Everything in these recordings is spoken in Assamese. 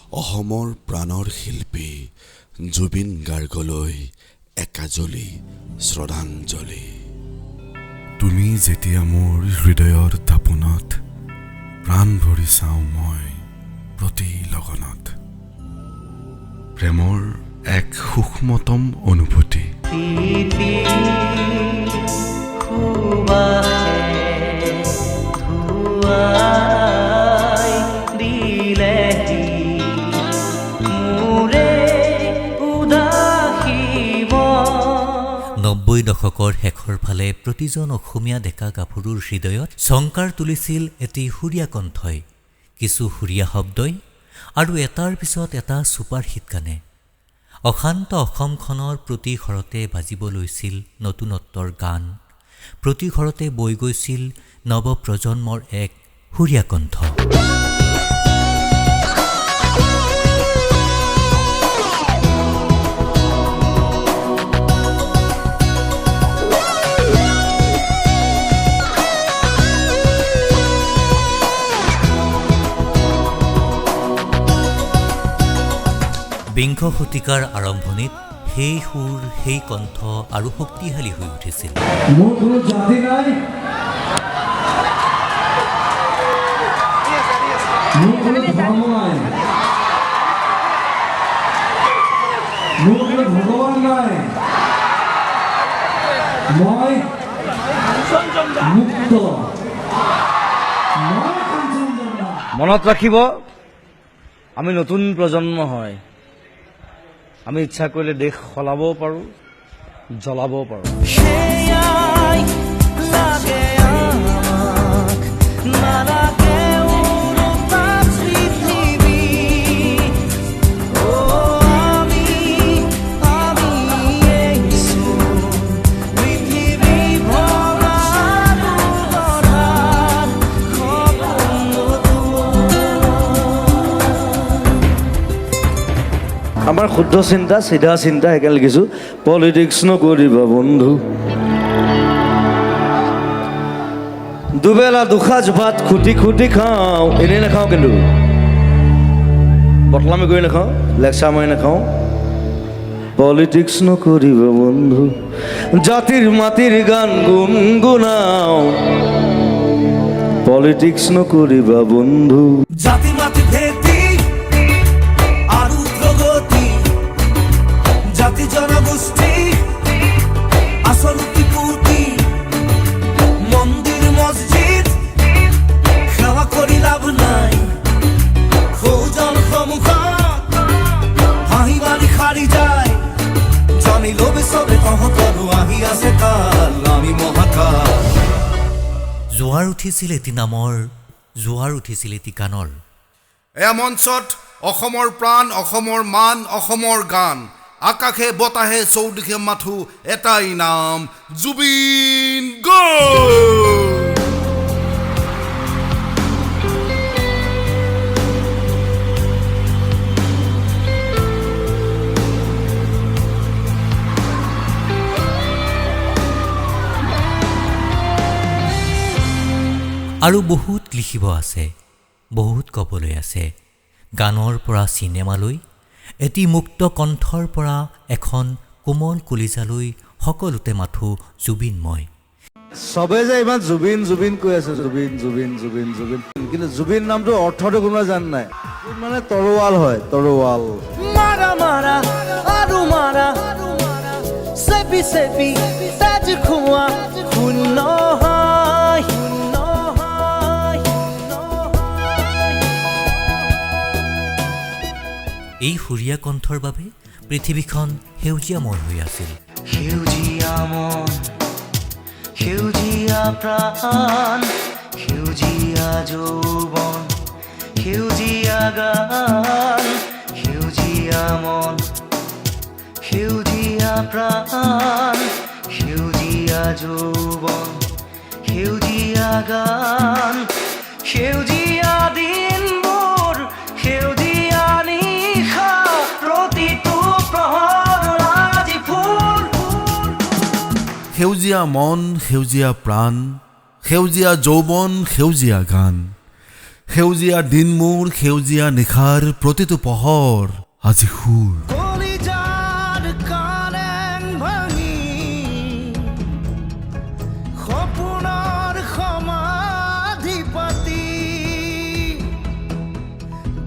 অসমৰ প্ৰাণৰ শিল্পী জুবিন গাৰ্গলৈ একাজলি শ্ৰদ্ধাঞ্জলি। তুমি যেতিয়া মোৰ হৃদয়ৰ তাপনত প্ৰাণ ভৰি চাওঁ মই প্ৰতি লগনত, প্ৰেমৰ এক সূক্ষ্মতম অনুভূতি। দশকৰ শেষৰ ফালে প্ৰতিজন অসমীয়া ডেকা গাভৰুৰ হৃদয়ত শংকাৰ তুলিছিল এটি সুৰীয়া কণ্ঠই, কিছু সুৰীয়া শব্দই আৰু এটাৰ পিছত এটা ছুপাৰ হিট গানে। অশান্ত অসমখনৰ প্ৰতি ঘৰতে বাজিব লৈছিল নতুনত্বৰ গান, প্ৰতি ঘৰতে বৈ গৈছিল নৱপ্ৰজন্মৰ এক সুৰীয়া কণ্ঠ। বিংশ শতিকাৰ আৰম্ভণিত সেই সুৰ, সেই কণ্ঠ আৰু শক্তিশালী হৈ উঠিছিল। মোৰ কোনো জাতি নাই, মোৰ কোনো ধৰ্ম নাই, মোৰ কোনো ভগৱান নাই, মই মুক্ত। মনত ৰাখিব, আমি নতুন প্ৰজন্ম হয়। আমি ইচ্ছা কৰিলে দেশ সলাবও পাৰোঁ, জ্বলাবও পাৰোঁ। আমাৰ শুদ্ধ চিন্তা, চিধা চিন্তা, সেইকাৰণে লিখিছোঁ পলিটিক্স নকৰিবা বন্ধু। দুবেলা দুসাঁজ ভাত খুটি খুটি খাওঁ, এনেই নাখাওঁ, কিন্তু বটলামি কৰি নাখাওঁ, লেকচাৰ মাৰি নাখাওঁ। পলিটিক্স নকৰিবা বন্ধু, জাতিৰ মাটিৰ গান গুণগুণাওঁ। পলিটিক্স নকৰিবা বন্ধু। জাতি মাটি ভেটি জাতি জনগোষ্ঠী আচলতি পুতি মন্দিৰ মছজিদ সেৱা কৰি লাভ নাই। সৌজন সন্মুখত হাঁহি মাৰি সাৰি যায়, জানি লবি চবে তহঁতৰো আহি আছে কাল, আমি মহাকাল। জোৱাৰ উঠিছিল এটি নামৰ, জোৱাৰ উঠিছিল এটি গানৰ। এয়া মঞ্চত অসমৰ প্ৰাণ, অসমৰ মান, অসমৰ গান, আকাশে বতাহে চৌদিশে মাথো এটাই নাম, জুবিন গাৰ্গ। আৰু বহুত লিখিব আছে, বহুত ক'বলৈ আছে। গানৰ পৰা চিনেমালৈ, এটি মুক্ত কণ্ঠৰ পৰা এখন কোমল কলিজালৈ, সকলোতে মাথো জুবিনময়। চবে যে ইমান জুবিন জুবিন কৈ আছে, জুবিন জুবিন জুবিন জুবিন, কিন্তু জুবিন নামটো অৰ্থটো কোনোবাই জানে নাই? মানে তৰোৱাল হয়, তৰোৱাল। মাৰা মাৰা আৰু মাৰা, চেপি চেপি তেজ খোৱা শূন্য হয়। এই সুৰীয়া কণ্ঠৰ বাবে পৃথিৱীখন সেউজীয়াময় হৈ আছিল। সেউজীয়া মন, সেউজীয়া প্ৰাণ, সেউজীয়া যৌৱন, সেউজীয়া গান, সেউজীয়া মন, সেউজীয়া প্ৰাণ, সেউজীয়া যৌৱন, সেউজীয়া গান, সেউজীয়া দিনবোৰ, সেউজীয়া নিশা, প্ৰতিটো প্ৰহৰ আজি ফুল। সেউজীয়া মন, সেউজীয়া প্ৰাণ, সেউজীয়া যৌৱন, সেউজীয়া গান, সেউজীয়া দিন মোৰ সেউজীয়া নিশাৰ প্ৰতিটো পহৰ আজি সুৰ কলিজাৰ কাৰেং ভাঙি সপোনৰ সমাধি পাতি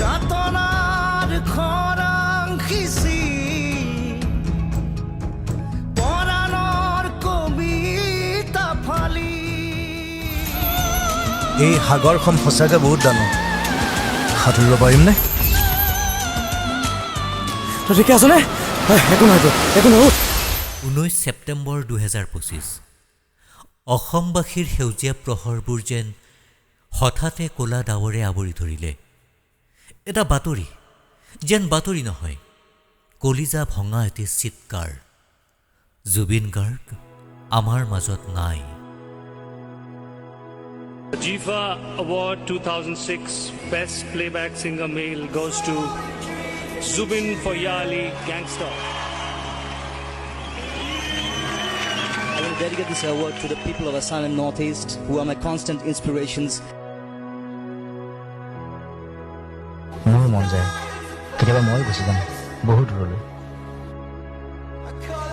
যাতনাৰ খৰাং সিঁচি পৰাণৰ কবিতা ফালি এই সাগৰখন সঁচাকৈ বহুত ডাঙৰ সাঁতুৰিব পাৰিমনে তই ঠিকে আছনে একো নহয় 19 ছেপ্টেম্বৰ 2025 অসমবাসীৰ সেউজীয়া প্ৰহৰবোৰ যেন হঠাতে ক'লা ডাৱৰে আৱৰি ধৰিলে এটা বাতৰি যেন বাতৰি নহয় কলিজা ভঙা এটি চিৎকাৰ জুবিন গাৰ্গ আমাৰ মাজত নাই The Jifa Award 2006 Best Playback Singer Male goes to Zubin for Yali Gangster. I will dedicate this award to the people of Assam and Northeast who are my constant inspirations. মোৰ মন যায় কেতিয়াবা মই গুচি যাম বহুত দূৰলৈ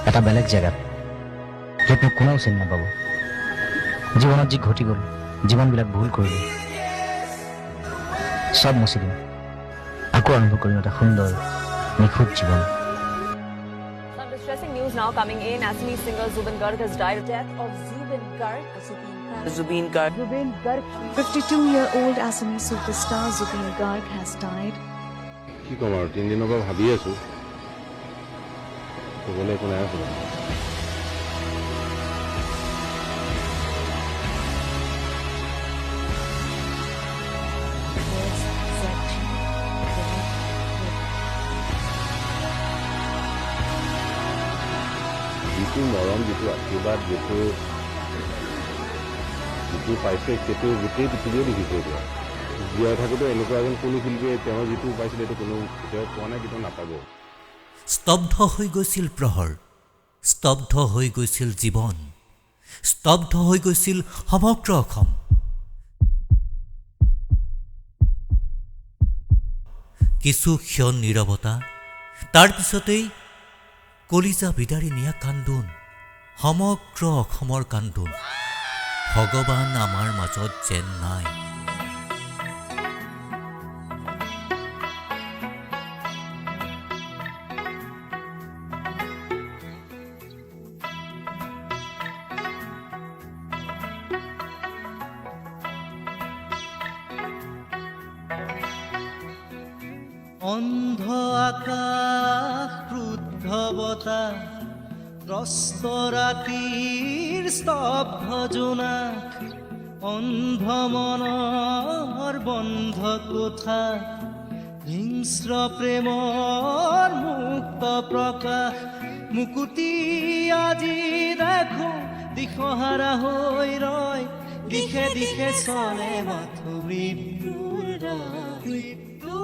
এটা বেলেগ জেগাত য'ত মোক কোনেও চিনি নাপাব জীৱনত যি ঘটি গ'ল জীৱনবিলাক ভুল কৰিলোঁ চব মুচি দিম আকৌ আৰম্ভ কৰিম এটা সুন্দৰ নিখুঁত জীৱন Some distressing news now coming in. Assamese singer Zubin Garg has died. Death of Zubin Garg. Zubin Garg. 52-year-old Assamese superstar Zubin Garg has died. কি ক'ম আৰু 3 দিনৰ পৰা ভাবি আছোঁ ক'বলৈ একো নাই আছোঁ যিটো মৰম যিটো আশীৰ্বাদ যিটো পাইছে সেইটো গোটেই পৃথিৱীয়ে দেখিছে এতিয়া জীয়াই থাকোঁতে এনেকুৱা এজন কোনো শিল্পীয়ে তেওঁ যিটো পাইছিলে সেইটো কোনো কেতিয়াও পোৱা নাই কেতিয়াও নাপাব স্তব্ধ হৈ গৈছিল প্ৰহৰ স্তব্ধ হৈ গৈছিল জীৱন স্তব্ধ হৈ গৈছিল সমগ্ৰ অসম কিছু ক্ষণ নীৰৱতা তাৰ পিছতেই কলিজা বিদাৰি নিয়া কান্দোন সমগ্ৰ অসমৰ কান্দোন ভগৱান আমাৰ মাজত যেন নাই অন্ধ আকাশ ক্ৰুদ্ধ বতাহ ত্ৰস্ত ৰাতিৰ স্তব্ধ জোনাক অন্ধ মনৰ বন্ধ কোঠা হিংস্ৰ প্ৰেমৰ মুক্ত প্ৰকাশ মুকুতি আজি দেখো দিশহাৰা হৈ ৰয় দিশে দিশে চলে মাথো মৃত্যুৰ মৃত্যু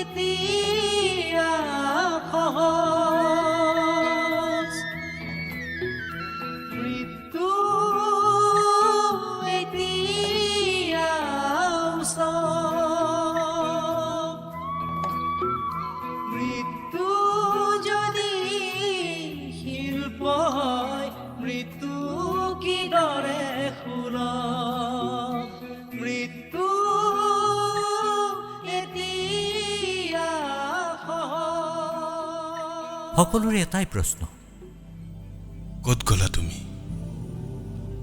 এতিয়া সহজ মৃত্যু এতিয়া ওচৰ মৃত্যু যদি শিল্প হয় মৃত্যু কিদৰে সুলভ মৃত্যু এতিয়া সহজ সকলোৰে এটাই প্ৰশ্ন ক'ত গ'লা তুমি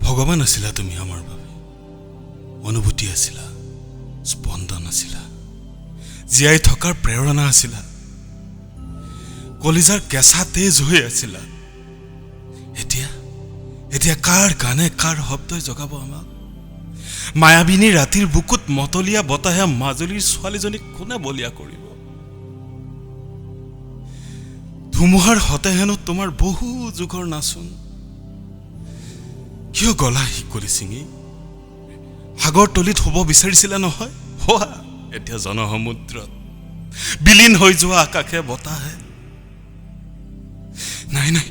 ভগৱান আছিলা তুমি আমাৰ বাবে অনুভূতি আছিলা স্পন্দন আছিলা জীয়াই থকাৰ প্ৰেৰণা আছিলা কলিজাৰ কেঁচা তেজ হৈ আছিলা এতিয়া এতিয়া কাৰ গানে কাৰ শব্দই জগাব আমাক মায়াবিনী ৰাতিৰ বুকুত মতলীয়া বতাহে মাজুলীৰ ছোৱালীজনীক কোনে বলিয়া কৰিব ধুমুহাৰ হতে হেনো তোমাৰ বহু যুগৰ নাচোন কিয় গলা শিকলি ছিঙি সাগৰ তলিত হ'ব বিচাৰিছিলা নহয় হোৱা এতিয়া জনসমুদ্ৰত বিলীন হৈ যোৱা আকাশে বতাহে নাই নাই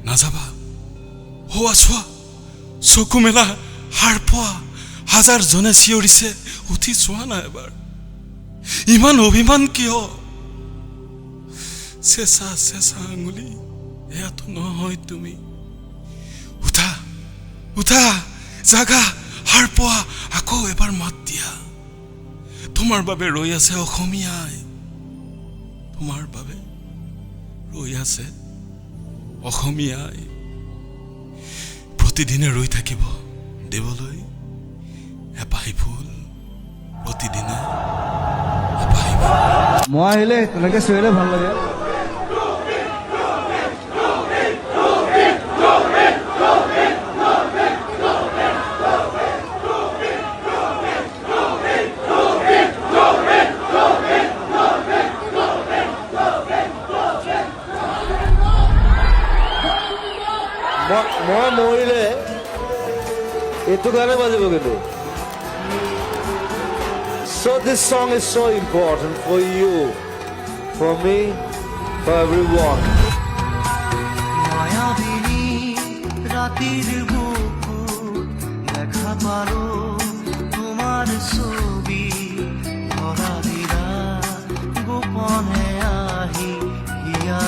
নাযাবা হোৱা চোৱা চকু মেলা সাৰ পোৱা হাজাৰজনে চিঞৰিছে, উঠি চোৱা না এবাৰ। ইমান অভিমান কিয়? চেঁচা চেঁচা আঙুলি, এয়াতো নহয় তুমি। উঠা উঠা, জাগা, সাৰ পোৱা, আকৌ এবাৰ মাত দিয়া। তোমাৰ বাবে ৰৈ আছে অসমীয়াই, তোমাৰ বাবে ৰৈ আছে অসমীয়াই। প্ৰতিদিনে ৰৈ থাকিব দেৱলৈ এপাহি ফুল, প্ৰতিদিনে এপাহি ফুল। মই আহিলে তেনেকে চিঞৰিলে ভাল লাগে। মই মৰিলে এইটো গানে বাজিব কিন্তু। So this song is so important for you, for me, for everyone. মায়াবিনী রাতির বুকু দেখা পারো তোমার ছবি ধরা দিলা গোপনে আহি হিয়া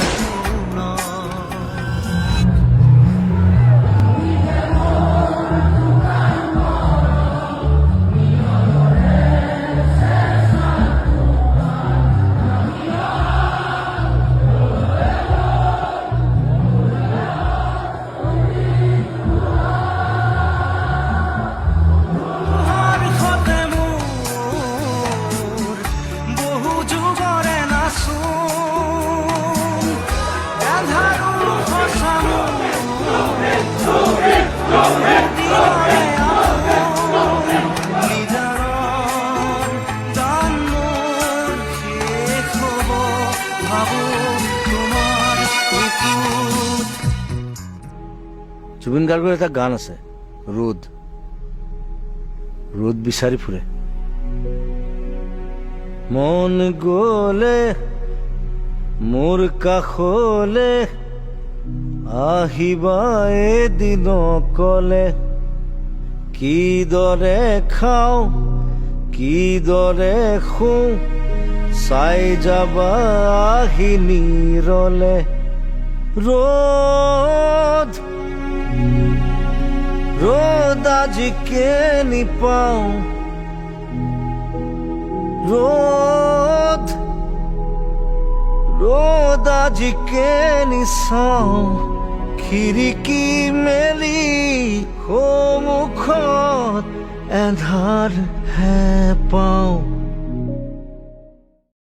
জুবিন গাৰ্গৰ এটা গান আছে, ৰোদ। ৰোদ বিচাৰি ফুৰে। মন গলে মোৰ কাষলে আহিবা এদিন কলে, কিদৰে খাওঁ কিদৰে শুওঁ চাই যাবা আহি নিৰলে। ৰোদ ৰোদ আজি কেনি পাওঁ, ৰোদ ৰোদ আজি কেনি চাওঁ, খিৰিকী মেলি সন্মুখত এন্ধাৰ হে পাওঁ।